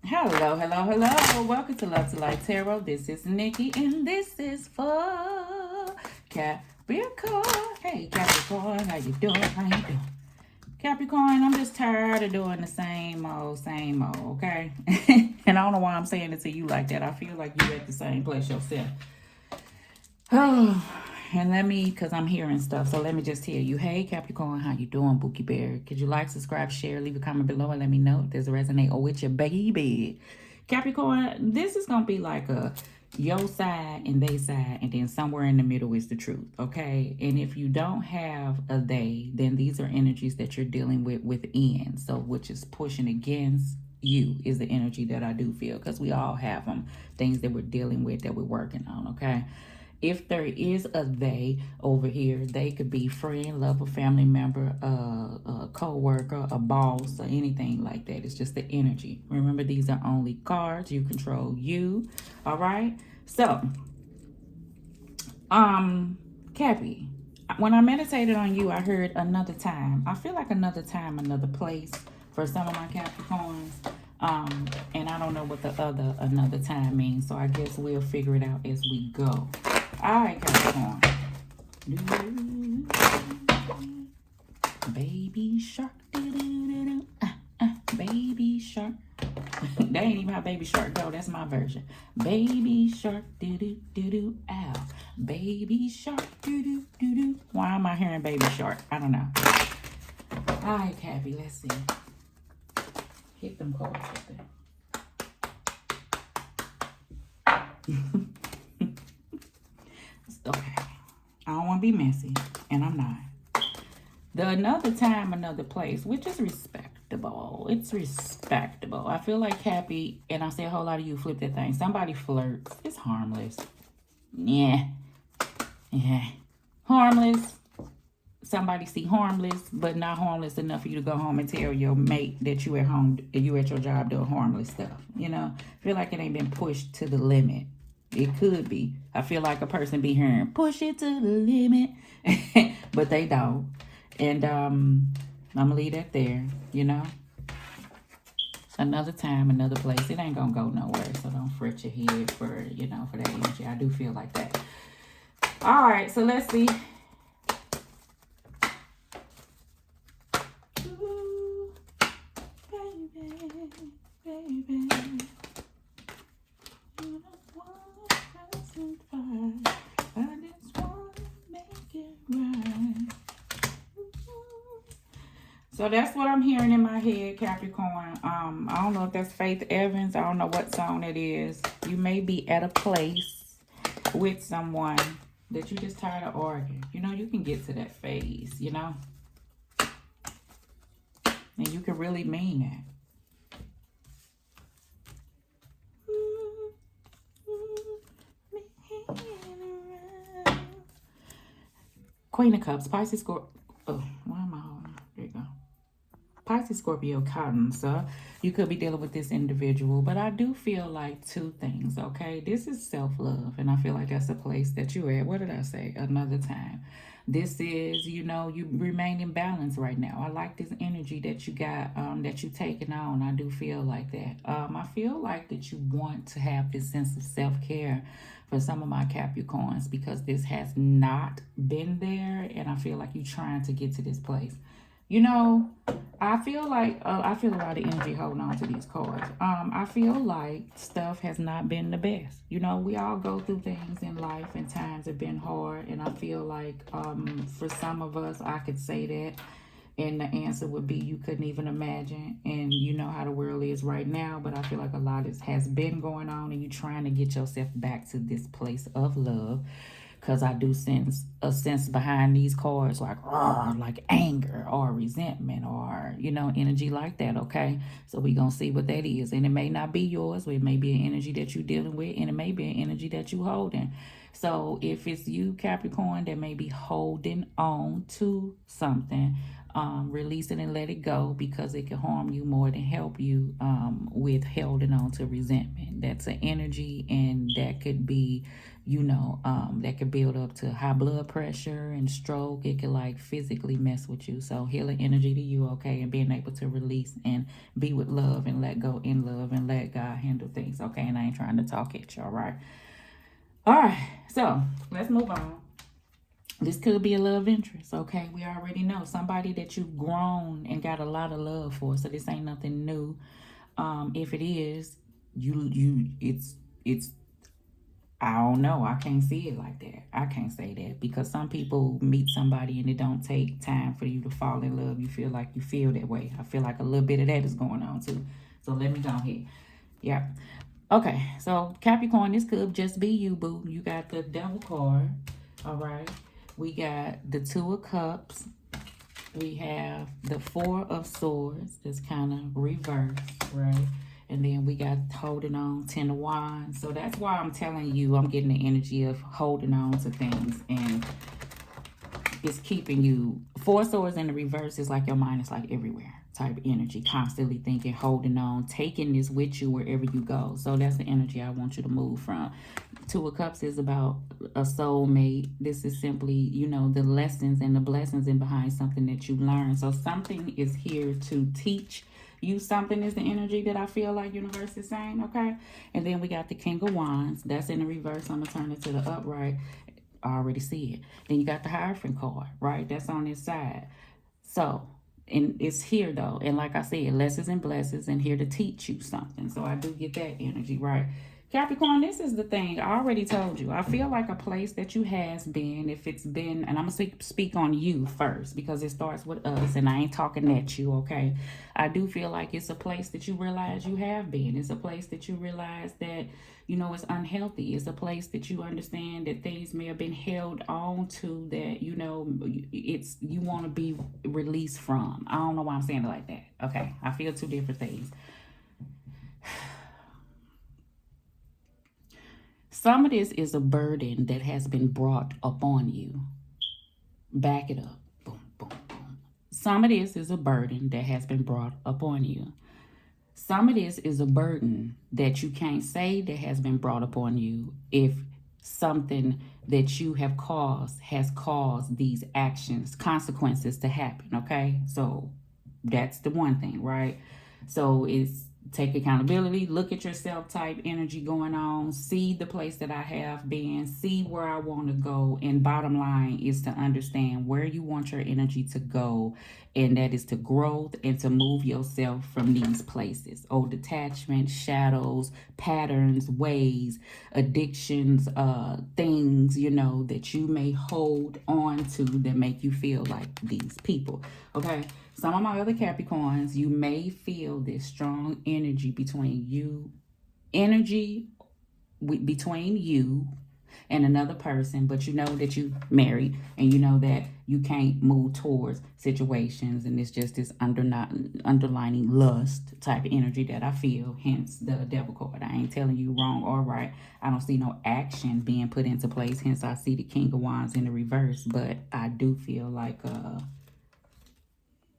Hello, hello, hello. Welcome to Love to Life Tarot. This is Nikki, and this is for Capricorn. Hey, Capricorn, how you doing? How you doing? Capricorn, I'm just tired of doing the same old, okay? And I don't know why I'm saying it to you like that. I feel like you're at the same place yourself. Oh, and because I'm hearing stuff, so let me just tell you, hey Capricorn, how you doing, Bookie Bear? Could you like, subscribe, share, leave a comment below, and let me know if there's a resonate or with your baby. Capricorn, this is gonna be like a your side and they side, and then somewhere in the middle is the truth, okay? And if you don't have a they, then these are energies that you're dealing with within, so which is pushing against you is the energy that I do feel, because we all have them, things that we're dealing with that we're working on, okay? If there is a they over here, they could be friend, lover, family member, a co-worker, a boss, or anything like that. It's just the energy. Remember, these are only cards. You control you. All right. So, Cappy, when I meditated on you, I heard another time. I feel like another time, another place for some of my Capricorns. And I don't know what the other another time means. So I guess we'll figure it out as we go. All right, Capricorn. Baby shark. Baby shark. That ain't even how Baby Shark go. That's my version. Baby shark. Ow. Baby shark. Why am I hearing Baby Shark? I don't know. All right, Cappy. Let's see. Hit them cards with that. Okay. I don't want to be messy, and I'm not. The another time, another place, which is respectable. It's respectable. I feel like Cappy, and I say a whole lot of you flip that thing. Somebody flirts. It's harmless. Yeah. Harmless. Somebody see harmless, but not harmless enough for you to go home and tell your mate that you at home, you at your job doing harmless stuff. You know, I feel like it ain't been pushed to the limit. It could be. I feel like a person be hearing push it to the limit, but they don't. And I'm gonna leave that there. You know, another time, another place. It ain't gonna go nowhere. So don't fret your head for for that energy. I do feel like that. All right, so let's see. Ooh, baby. So that's what I'm hearing in my head, Capricorn. I don't know if that's Faith Evans. I don't know what song it is. You may be at a place with someone that you just tired of arguing. You know, you can get to that phase, you know? And you can really mean that. Queen of Cups, Pisces, Scorpio. Oh, why am I holding? There you go. Pisces, Scorpio, Cotton. So you could be dealing with this individual, but I do feel like two things, okay? This is self-love, and I feel like that's the place that you're at. What did I say? Another time. This is, you remain in balance right now. I like this energy that you got, that you taking on. I do feel like that. I feel like that you want to have this sense of self-care for some of my Capricorns, because this has not been there, and I feel like you're trying to get to this place. You know, I feel like I feel a lot of energy holding on to these cards. I feel like stuff has not been the best. You know, we all go through things in life, and times have been hard. And I feel like for some of us, I could say that, and the answer would be you couldn't even imagine. And you know how the world is right now. But I feel like a lot has been going on, and you're trying to get yourself back to this place of love. Because I do sense a sense behind these cards, like anger or resentment or, energy like that, okay? So we're going to see what that is. And it may not be yours, or it may be an energy that you're dealing with, and it may be an energy that you're holding. So if it's you, Capricorn, that may be holding on to something, release it and let it go, because it can harm you more than help you with holding on to resentment. that's an energy, and that could be, that could build up to high blood pressure and stroke. It could like physically mess with you. So healing energy to you, okay, and being able to release and be with love and let go in love and let God handle things, okay? And I ain't trying to talk at you, all right? All right, so let's move on. This could be a love interest, okay? We already know somebody that you've grown and got a lot of love for. So this ain't nothing new. If it is, it's I don't know. I can't see it like that. I can't say that because some people meet somebody and it don't take time for you to fall in love. You feel like you feel that way. I feel like a little bit of that is going on too. So let me go ahead. Yeah. Okay. So Capricorn, this could just be you, boo. You got the Devil card. All right. We got the Two of Cups. We have the Four of Swords. That's kind of reversed, right? And then we got holding on, Ten of Wands. So that's why I'm telling you, I'm getting the energy of holding on to things. And it's keeping you. Four of Swords in the reverse is like your mind is like everywhere type energy. Constantly thinking, holding on, taking this with you wherever you go. So that's the energy I want you to move from. Two of Cups is about a soulmate. This is simply, the lessons and the blessings in behind something that you learn. So something is here to teach you something is the energy that I feel like universe is saying, okay? And then we got the King of Wands. That's in the reverse. I'm going to turn it to the upright. I already see it. Then you got the Hierophant card, right? That's on this side. So, and it's here though. And like I said, lessons and blessings and here to teach you something. So I do get that energy, right? Capricorn, this is the thing. I already told you. I feel like a place that you has been, if it's been, and I'm going to speak on you first because it starts with us and I ain't talking at you, okay? I do feel like it's a place that you realize you have been. It's a place that you realize that, it's unhealthy. It's a place that you understand that things may have been held on to that, you want to be released from. I don't know why I'm saying it like that, okay? I feel two different things. Some of this is a burden that has been brought upon you. Back it up. Boom, boom, boom. Some of this is a burden that has been brought upon you. Some of this is a burden that you can't say that has been brought upon you if something that you have caused has caused these actions, consequences to happen, okay? So that's the one thing, right? So it's take accountability, look at yourself type energy going on, see the place that I have been, see where I want to go. And bottom line is to understand where you want your energy to go. And that is to growth and to move yourself from these places. Old attachments, shadows, patterns, ways, addictions, things, that you may hold on to that make you feel like these people. Okay. Some of my other Capricorns, you may feel this strong energy between you and another person, but you know that you married and you know that you can't move towards situations, and it's just this underlining lust type of energy that I feel, hence the Devil card. I ain't telling you wrong or right. I don't see no action being put into place, hence I see the King of Wands in the reverse, but I do feel like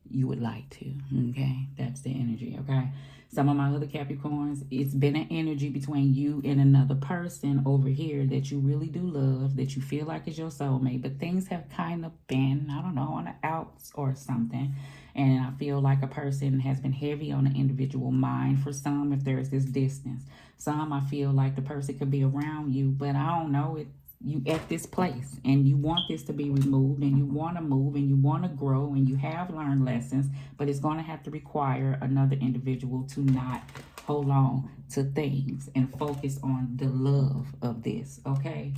you would like to, okay? That's the energy, okay? Some of my other Capricorns, it's been an energy between you and another person over here that you really do love, that you feel like is your soulmate, but things have kind of been, I don't know, on the outs or something. And I feel like a person has been heavy on the individual mind for some if there's this distance. Some, I feel like the person could be around you, but I don't know, you at this place and you want this to be removed and you want to move and you want to grow and you have learned lessons, but it's going to have to require another individual to not hold on to things and focus on the love of this, okay?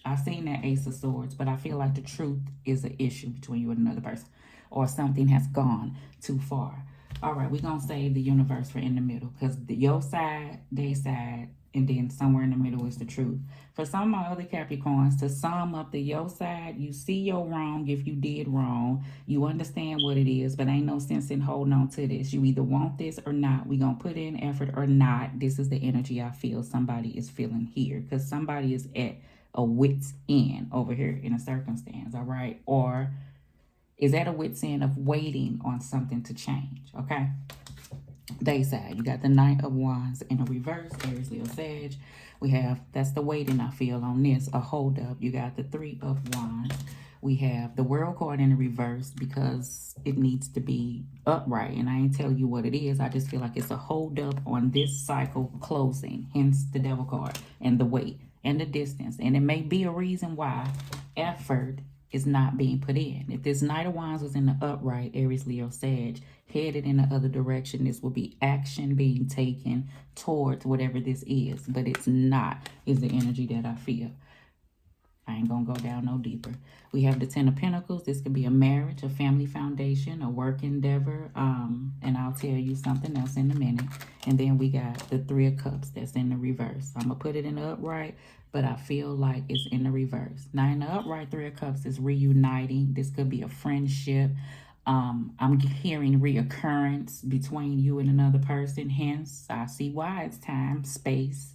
I've seen that Ace of Swords, but I feel like the truth is an issue between you and another person, or something has gone too far. All right, we're going to save the universe for in the middle, because your side, their side, and then somewhere in the middle is the truth. For some of my other Capricorns, to sum up the your side, you see your wrong if you did wrong. You understand what it is, but ain't no sense in holding on to this. You either want this or not. We going to put in effort or not. This is the energy I feel somebody is feeling here, because somebody is at a wit's end over here in a circumstance, all right? Or is at a wit's end of waiting on something to change, okay? they side. You got the Knight of Wands in a reverse, Aries, Leo, Sag. We have, that's the waiting I feel on this, a hold up. You got the Three of Wands. We have the World card in the reverse because it needs to be upright. And I ain't tell you what it is. I just feel like it's a hold up on this cycle closing. Hence the Devil card and the wait and the distance. And it may be a reason why effort is not being put in. If this Knight of Wands was in the upright, Aries, Leo, Sag, headed in the other direction, this will be action being taken towards whatever this is. But it's not, is the energy that I feel. I ain't gonna go down no deeper. We have the Ten of Pentacles. This could be a marriage, a family foundation, a work endeavor. And I'll tell you something else in a minute. And then we got the Three of Cups that's in the reverse. I'm gonna put it in the upright, but I feel like it's in the reverse. Now in the upright, Three of Cups is reuniting. This could be a friendship. I'm hearing reoccurrence between you and another person. Hence, I see why it's time, space,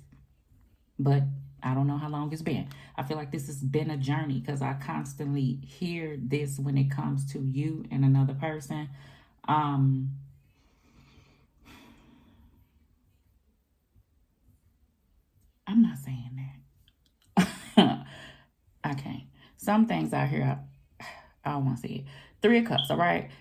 but I don't know how long it's been. I feel like this has been a journey because I constantly hear this when it comes to you and another person. I'm not saying that. I can't. Some things out here, I don't want to say it. Three of Cups, all right?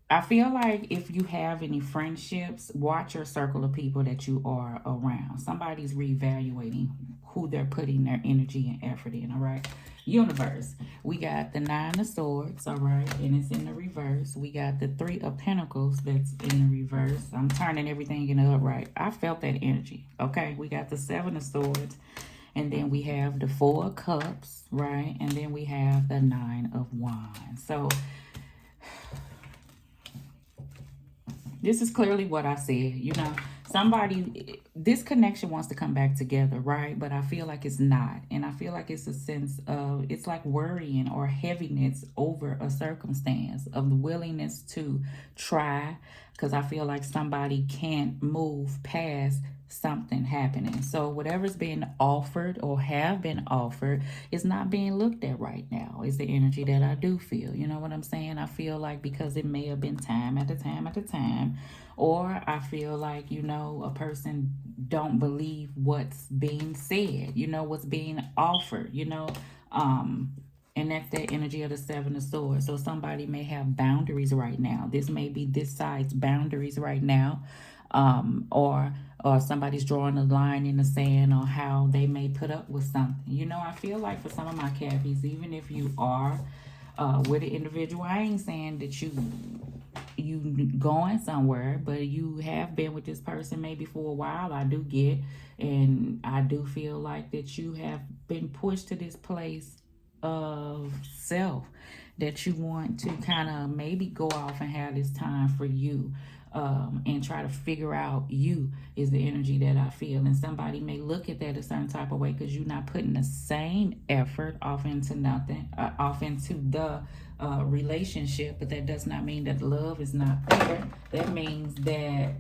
I feel like if you have any friendships, watch your circle of people that you are around. Somebody's reevaluating who they're putting their energy and effort in, all right? Universe, we got the Nine of Swords, all right, and it's in the reverse. We got the Three of Pentacles that's in the reverse. I'm turning everything in the upright. I felt that energy, okay? We got the Seven of Swords, and then we have the Four of Cups, right? And then we have the Nine of Wands. So this is clearly what I said. You know, somebody, this connection wants to come back together, right? But I feel like it's not. And I feel like it's a sense of, it's like worrying or heaviness over a circumstance of the willingness to try. Because I feel like somebody can't move past something happening. So whatever's being offered or have been offered is not being looked at right now, is the energy that I do feel. You know what I'm saying? I feel like because it may have been time at a time, or I feel like, you know, a person don't believe what's being said, you know, what's being offered, you know, and that's that energy of the Seven of Swords. So somebody may have boundaries right now. This may be this side's boundaries right now. Or somebody's drawing a line in the sand on how they may put up with something. You know, I feel like for some of my Cappies, even if you are with an individual, I ain't saying that you going somewhere, but you have been with this person maybe for a while. I do get, and I do feel like that you have been pushed to this place of self that you want to kind of maybe go off and have this time for you, and try to figure out you, is the energy that I feel. And somebody may look at that a certain type of way because you're not putting the same effort off into nothing, off into the relationship. But that does not mean that love is not there. That means that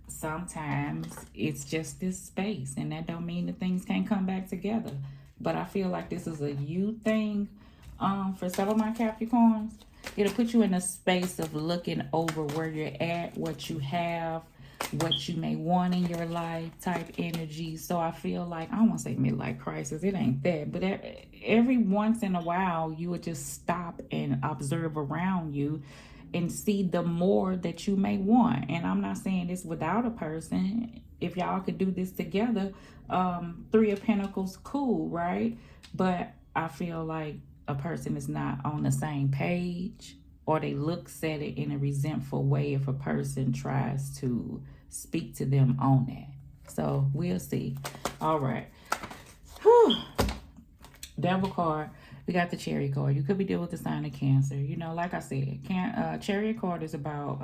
sometimes it's just this space, and that don't mean that things can't come back together. But I feel like this is a you thing. For some of my Capricorns, it'll put you in a space of looking over where you're at, what you have, what you may want in your life type energy. So I feel like, I don't want to say midlife crisis, it ain't that, but every once in a while you would just stop and observe around you and see the more that you may want. And I'm not saying this without a person. If y'all could do this together, Three of Pentacles, cool, right? But I feel like a person is not on the same page, or they looks at it in a resentful way if a person tries to speak to them on that. So we'll see. All right. Whew. Devil card. We got the Chariot card. You could be dealing with the sign of Cancer. You know, like I said, Chariot card is about,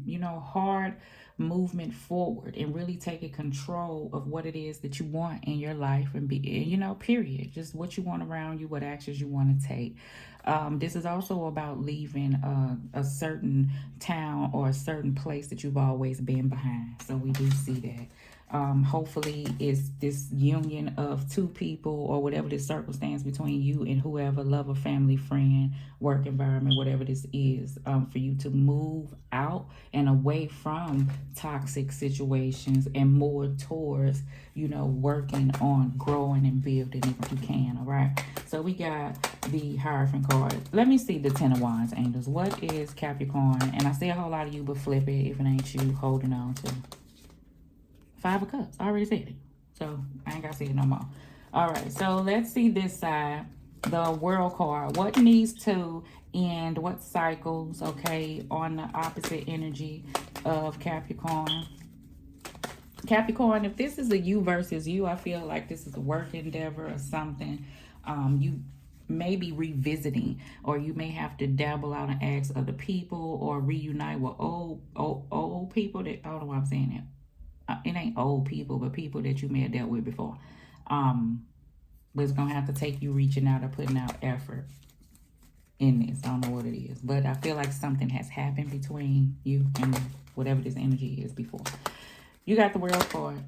you know, hard movement forward and really taking control of what it is that you want in your life, and be, you know, period. Just what you want around you, what actions you want to take. This is also about leaving a certain town or a certain place that you've always been behind. So we do see that. Hopefully it's this union of two people or whatever this circumstance between you and whoever, lover, family, friend, work environment, whatever this is, for you to move out and away from toxic situations and more towards, working on growing and building if you can. All right. So we got the Hierophant card. Let me see the Ten of Wands, angels. What is Capricorn? And I see a whole lot of you, but flip it if it ain't you holding on to. Five of Cups. I already said it. So I ain't got to say it no more. All right. So let's see this side. The World card. What needs to end? What cycles, okay, on the opposite energy of Capricorn? Capricorn, if this is a you versus you, I feel like this is a work endeavor or something. You may be revisiting, or you may have to dabble out and ask other people or reunite with old people that, I don't know why I'm saying that. It ain't old people, but people that you may have dealt with before. But it's gonna have to take you reaching out or putting out effort in this. I don't know what it is, but I feel like something has happened between you and whatever this energy is before. You got the World card,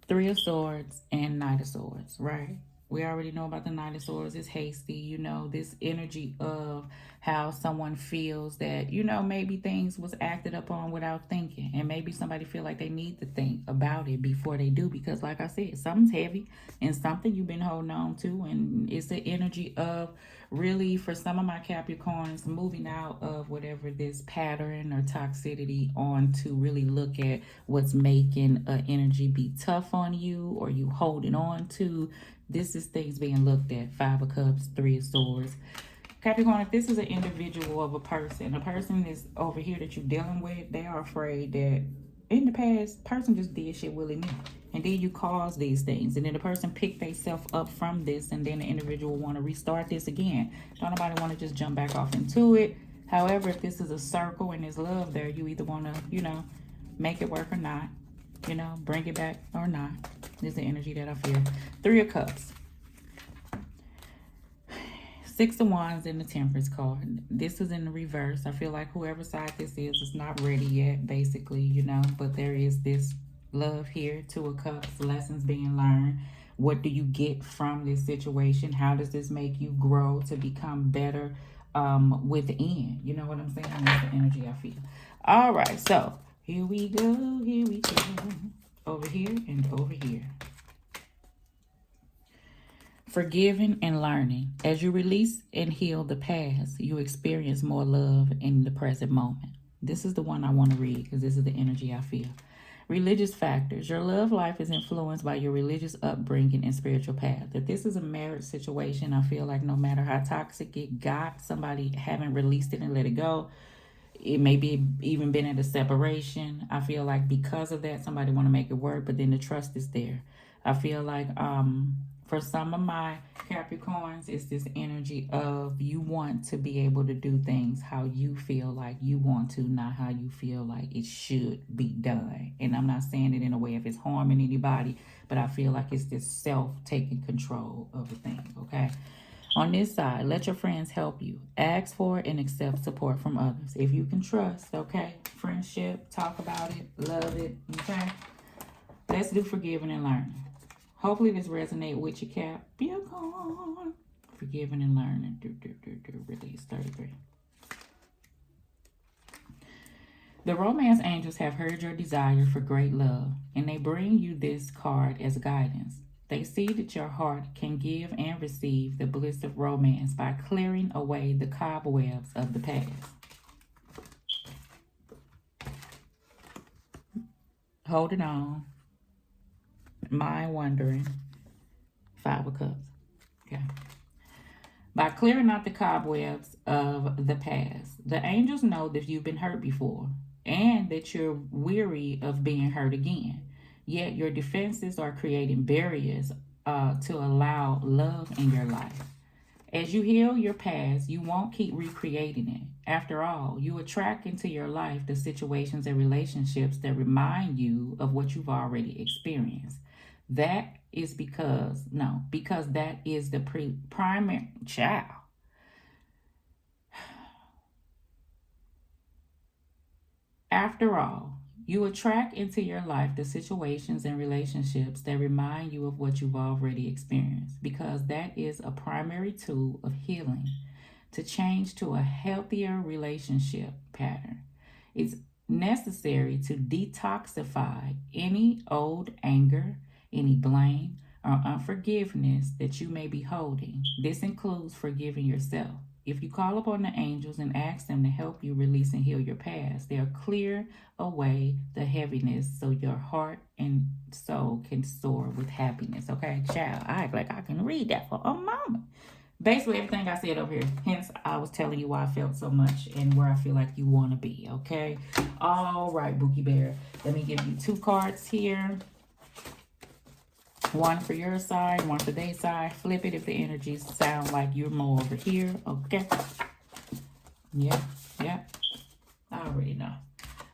Three of Swords, and Knight of Swords, right? We already know about the Knight of Swords. It's hasty, this energy of how someone feels that, maybe things was acted upon without thinking. And maybe somebody feel like they need to think about it before they do. Because like I said, something's heavy and something you've been holding on to. And it's the energy of really, for some of my Capricorns, moving out of whatever this pattern or toxicity on to really look at what's making energy be tough on you or you holding on to. This is things being looked at. Five of Cups, Three of Swords. Capricorn, if this is an individual of a person is over here that you're dealing with, they are afraid that in the past, person just did shit willy-nilly. And then you cause these things. And then the person picked themselves up from this, and then the individual want to restart this again. Don't nobody want to just jump back off into it. However, if this is a circle and there's love there, you either want to, make it work or not. Bring it back or not. This is the energy that I feel. Three of Cups. Six of Wands in the Temperance card. This is in the reverse. I feel like whoever side this is not ready yet, basically, but there is this love here. Two of Cups, lessons being learned. What do you get from this situation? How does this make you grow to become better within? You know what I'm saying? That's the energy I feel. All right, so here we go. Here we go. Over here and over here. Forgiving and learning. As you release and heal the past, you experience more love in the present moment. This is the one I want to read because this is the energy I feel. Religious factors. Your love life is influenced by your religious upbringing and spiritual path. If this is a marriage situation, I feel like no matter how toxic it got, somebody haven't released it and let it go. It may be even been at a separation. I feel like because of that, somebody want to make it work, but then the trust is there. I feel like for some of my Capricorns, it's this energy of you want to be able to do things how you feel like you want to, not how you feel like it should be done. And I'm not saying it in a way if it's harming anybody, but I feel like it's this self-taking control of the thing, okay? On this side, let your friends help you. Ask for and accept support from others. If you can trust, okay? Friendship, talk about it, love it, okay? Let's do forgiving and learning. Hopefully this resonates with you, Cap. Forgiving and learning. Release 33. The romance angels have heard your desire for great love, and they bring you this card as guidance. They see that your heart can give and receive the bliss of romance by clearing away the cobwebs of the past. Holding on. Mind wandering. Five of Cups. Okay. By clearing out the cobwebs of the past, the angels know that you've been hurt before and that you're weary of being hurt again. Yet your defenses are creating barriers to allow love in your life. As you heal your past, you won't keep recreating it. After all, you attract into your life the situations and relationships that remind you of what you've already experienced. That is because that is the primary child. After all, You attract into your life the situations and relationships that remind you of what you've already experienced, because that is a primary tool of healing to change to a healthier relationship pattern. It's necessary to detoxify any old anger, any blame, or unforgiveness that you may be holding. This includes forgiving yourself. If you call upon the angels and ask them to help you release and heal your past, they'll clear away the heaviness so your heart and soul can soar with happiness. Okay, child, I act like I can read that for a moment. Basically, everything I said over here. Hence, I was telling you why I felt so much and where I feel like you want to be. Okay. All right, Bookie Bear. Let me give you 2 cards here. One for your side, one for their side. Flip it if the energies sound like you're more over here. Okay. Yeah. I already know.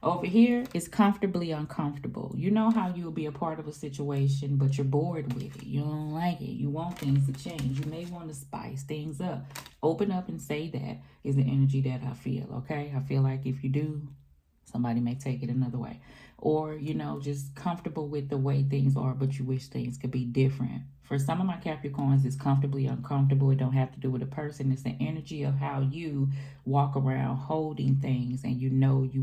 Over here is comfortably uncomfortable. You know how you'll be a part of a situation, but you're bored with it. You don't like it. You want things to change. You may want to spice things up. Open up and say that is the energy that I feel, okay? I feel like if you do, somebody may take it another way. Or, just comfortable with the way things are, but you wish things could be different. For some of my Capricorns, it's comfortably uncomfortable. It don't have to do with a person. It's the energy of how you walk around holding things and you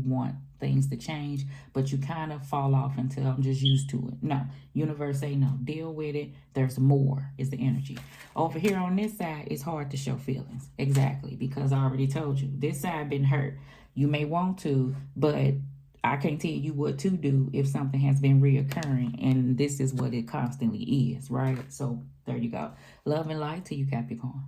want things to change, but you kind of fall off until I'm just used to it. No, universe say no. Deal with it. There's more is the energy. Over here on this side, it's hard to show feelings. Exactly, because I already told you. This side been hurt. You may want to, but I can't tell you what to do if something has been reoccurring, and this is what it constantly is, right? So there you go. Love and light to you, Capricorn.